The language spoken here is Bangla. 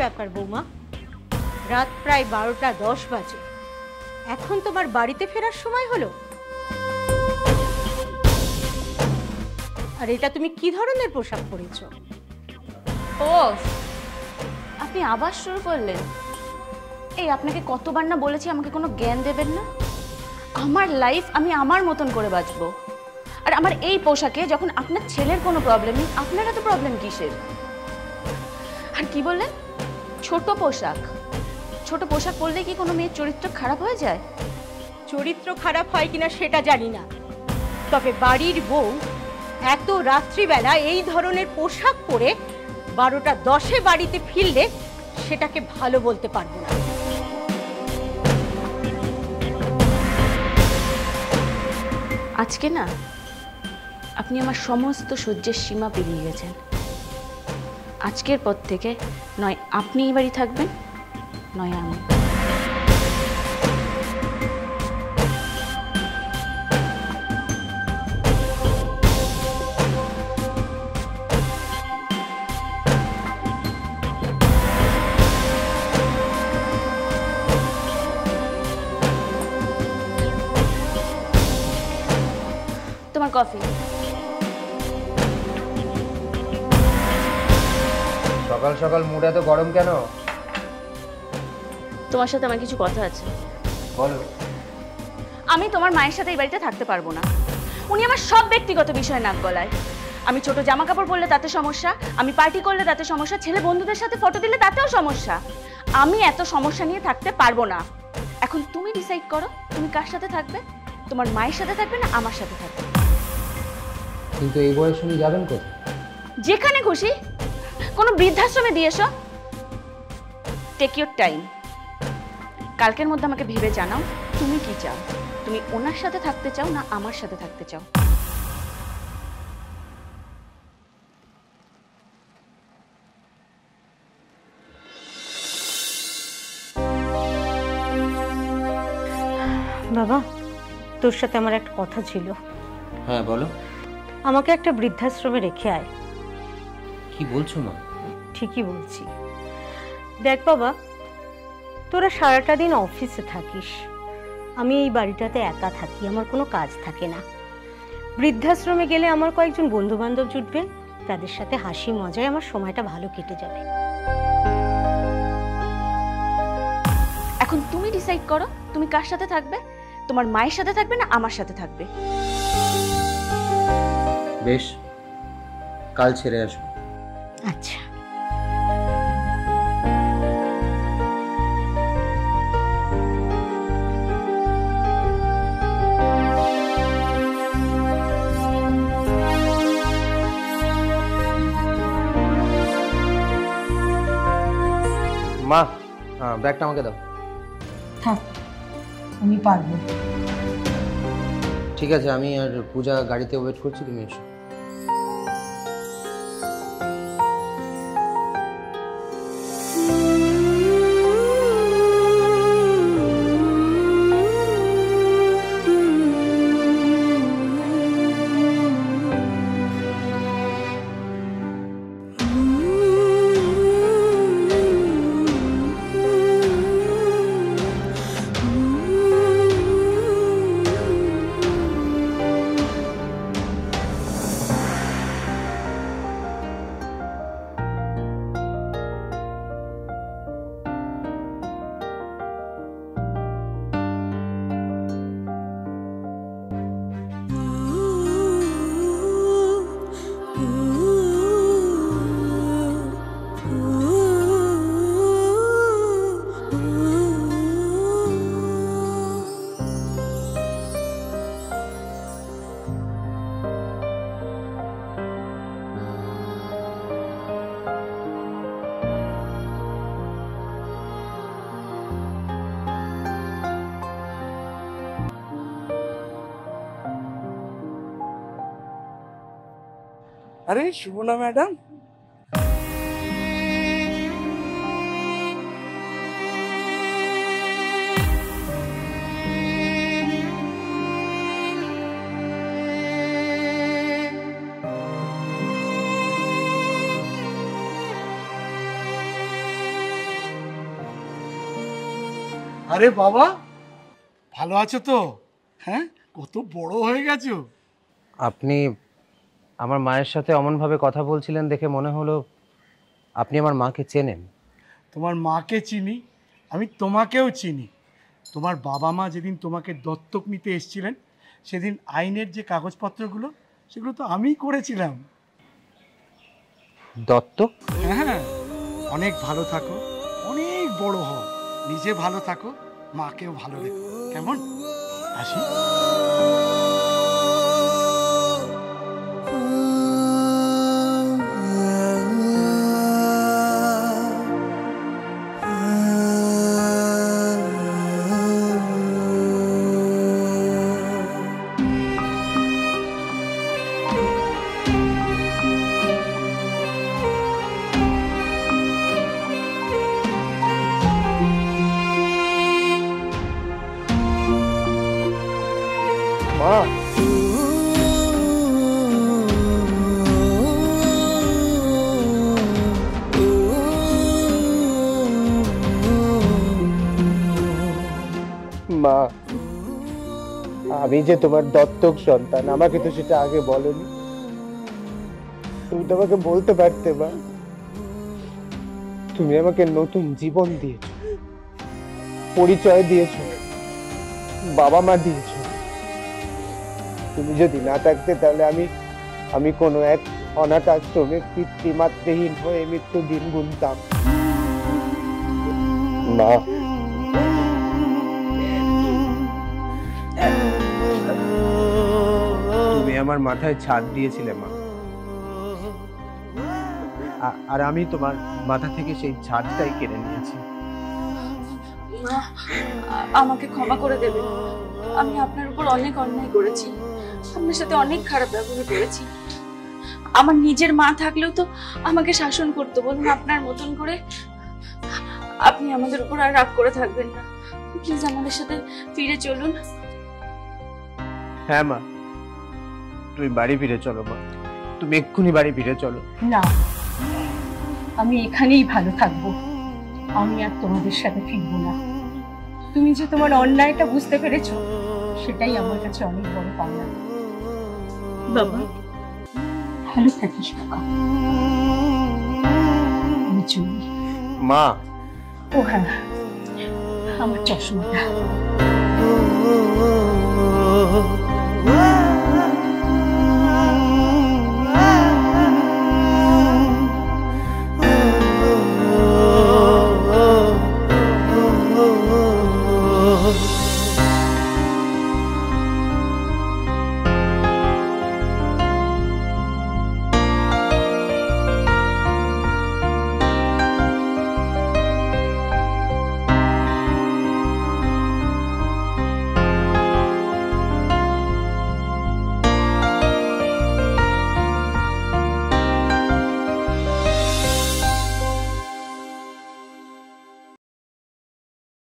ব্যাপার বৌমা? রাত প্রায় 12টা 10 বাজে, এখন তোমার বাড়িতে ফেরার সময় হলো? আর এটা তুমি কি ধরনের পোশাক পরেছো? ও, আপনি আবার শুরু করলেন? এই আপনাকে কতবার না বলেছি আমাকে কোনো জ্ঞান দেবেন না। আমার লাইফ আমি আমার মতন করে বাঁচবো। আর আমার এই পোশাকে যখন আপনার ছেলের কোনো প্রবলেম নেই, আপনার এত প্রবলেম কিসের? আর কি বললেন? ছোট পোশাক। ছোট পোশাক পরলে কি কোনো মেয়ের চরিত্র খারাপ হয়ে যায়? চরিত্র খারাপ হয় কিনা সেটা জানি না, তবে বাড়ির বউ এত রাত্রিবেলা এই ধরনের পোশাক পরে 12টা 10-এ বাড়িতে ফিরলে সেটাকে ভালো বলতে পারবো না। আজকে না আপনি আমার সমস্ত সহ্যের সীমা পেরিয়ে গেছেন। আজকের পর থেকে নয় আপনি এই বাড়ি থাকবেন, নয় আমি। তোমার কফি। সকাল সকাল মুড এত গরম কেন? তোমার সাথে আমার কিছু কথা আছে। বলো। আমি তোমার মায়ের সাথে এই বাড়িতে থাকতে পারবো না। উনি আমার সব ব্যক্তিগত বিষয়ে নাক গলায়। আমি ছোট জামা কাপড় পরলে তাতে সমস্যা, আমি পার্টি করলে তাতে সমস্যা, ছেলে বন্ধুদের সাথে ফটো দিলে তাতেও সমস্যা। আমি এত সমস্যা নিয়ে থাকতে পারবো না। এখন তুমি ডিসাইড করো তুমি কার সাথে থাকবে, তোমার মায়ের সাথে থাকবে না আমার সাথে থাকবে। কিন্তু এই বয়স উনি যাবেন কোথায়? যেখানে খুশি, কোনো বৃদ্ধাশ্রমে দিয়ে এসো। Take your time. কালকের মধ্যে আমাকে ভেবে জানাও তুমি কি চাও। তুমি ওনার সাথে থাকতে চাও না আমার সাথে থাকতে চাও? বাবা, তোর সাথে আমার একটা কথা ছিল। হ্যাঁ বলো। আমাকে একটা বৃদ্ধাশ্রমে রেখে আয়। কি বলছো মা? ঠিকই বলছি। দেখ বাবা, তোরা সারাটা দিন অফিসে থাকিস, আমি এই বাড়িটাতে একা থাকি, আমার কোনো কাজ থাকে না। বৃদ্ধাশ্রমে গেলে আমার কয়েকজন বন্ধু বান্ধব জুটবে, তাদের সাথে হাসি মজায় আমার সময়টা ভালো কেটে যাবে। এখন তুমি ডিসাইড করো তুমি কার সাথে থাকবে, তোমার মায়ের সাথে থাকবে না আমার সাথে থাকবে। বেশ, কাল ছেড়ে আসবো। আচ্ছা। মা, ব্যাগটা আমাকে দাও। থাক, আমি পারবো। ঠিক আছে, আমি আর পূজা গাড়িতে ওয়েট করছি, তুমি এসো। আরে সুবর্ণা ম্যাডাম, আরে বাবা, ভালো আছো তো? হ্যাঁ, কত বড় হয়ে গেছো। আপনি আমার মায়ের সাথে অমনভাবে কথা বলছিলেন দেখে মনে হলো আপনি আমার মাকে চেনেন। তোমার মাকে চিনি, আমি তোমাকেও চিনি। তোমার বাবা মা যেদিন তোমাকে দত্তক নিতে এসেছিলেন, সেদিন আইনের যে কাগজপত্রগুলো সেগুলো তো আমিই করেছিলাম। দত্তক? হ্যাঁ, অনেক ভালো থাকো, অনেক বড় হও, নিজে ভালো থাকো, মাকেও ভালো রেখো, কেমন? আসি। মা, মা, আমি যে তোমার দত্তক সন্তান, আমাকে তো সেটা আগে বলনি। তুমি তো আমাকে বলতে পারতে মা। তুমি আমাকে নতুন জীবন দিয়েছো, পরিচয় দিয়েছো, বাবা মা দিয়েছো। তুমি যদি না থাকতে তাহলে আমি কোনো এক অনাথ আশ্রমে পিতৃমাতৃহীন হয়ে মৃত্যু দিন গুনতাম। মা, তুমি আমার মাথায় ছাদ দিয়েছিলে মা, আর আমি তোমার মাথা থেকে সেই ছাদটাই কেড়ে নিয়েছি। মা, আমাকে ক্ষমা করে দেবেন। আমি আপনার উপর অনেক অন্যায় করেছি, আপনার সাথে অনেক খারাপ ব্যবহার করেছি। আমার নিজের মা থাকলেও তো আমাকে শাসন করতে বলুন আপনার মতন করে। আপনি আমাদের উপর আর রাগ করে থাকবেন না, প্লিজ আমাদের সাথে ফিরে চলুন। হ্যাঁ মা, তুমি বাড়ি ফিরে চলো মা, তুমি এক্ষুনি বাড়ি ফিরে চলো। না, আমি এখানেই ভালো থাকবো। আমি আর তোমাদের সাথে ফিরবো না। তুমি যে তোমার অন্যায়টা বুঝতে পেরেছো, সেটাই আমার কাছে অনেক বড় পাওনা। বাবা, ভালো থাকিস বাবা। আমি চলি। মা, ও হ্যাঁ, আমার চশমাটা।